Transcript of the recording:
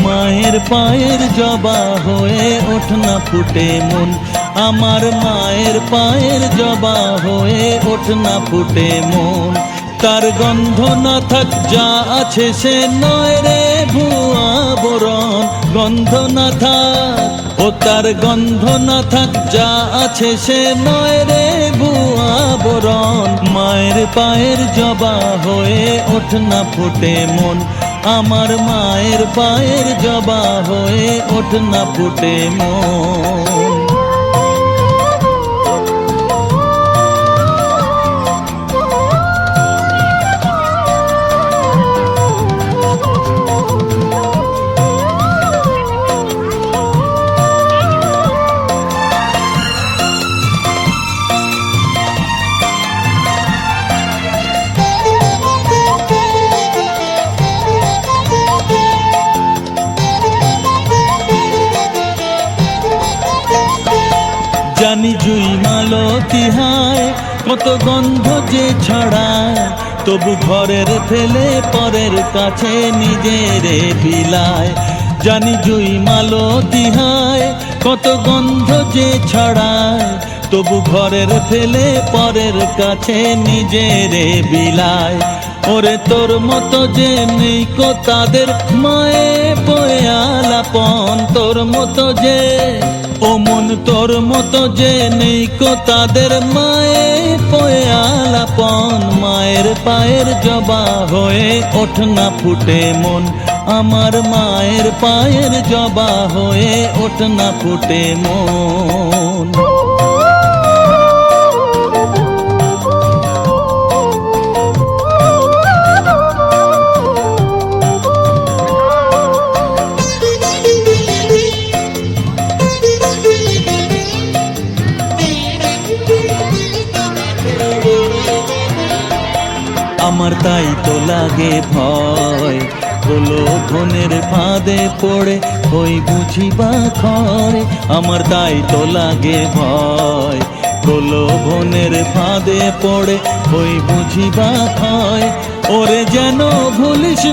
মায়ের পায়ের জবা হয়ে ওঠ না ফুটে মন, আমার মায়ের পায়ের জবা হয়ে ওঠ না ফুটে মন। তার গন্ধ না থাক যা আছে সে নয় রে ভুয়া বরণ, গন্ধ না থাক ও তার গন্ধ না থাক যা আছে সে নয় রে ভুয়া বরণ। মায়ের পায়ের জবা হয়ে ওঠ না ফুটে মন, আমার মায়ের পায়ের জবা হয়ে ওঠ না ফুটে মন। জানি জুই মালতী হায় কত গন্ধ যে ছড়ায়, তবু ঘরের ফেলে পরের কাছে নিজেরে বিলায়। জানি জুই মালতী হায় কত গন্ধ যে ছড়ায়, তবু ঘরের ফেলে পরের কাছে নিজেরে বিলায়। ওরে তোর মতো যে নেই কো তাদের মায়ে বয়ে আলাপন, তোর মতো যে ও মন তোর মতো যে নেই কো তাদের মায়ে বয়ে আলাপন। মায়ের পায়ের জবা হয়ে ওঠ না ফুটে মন, আমার মায়ের পায়ের জবা হয়ে ওঠ না ফুটে মন। আমার তাই তো লাগে ভয়, প্রলোভনের ফাঁদে পড়ে হই বুঝি বা খরে। আমার তাই তো লাগে ভয়, প্রলোভনের ফাঁদে পড়ে হই বুঝি বা খয়। ওরে যেন ভুলিস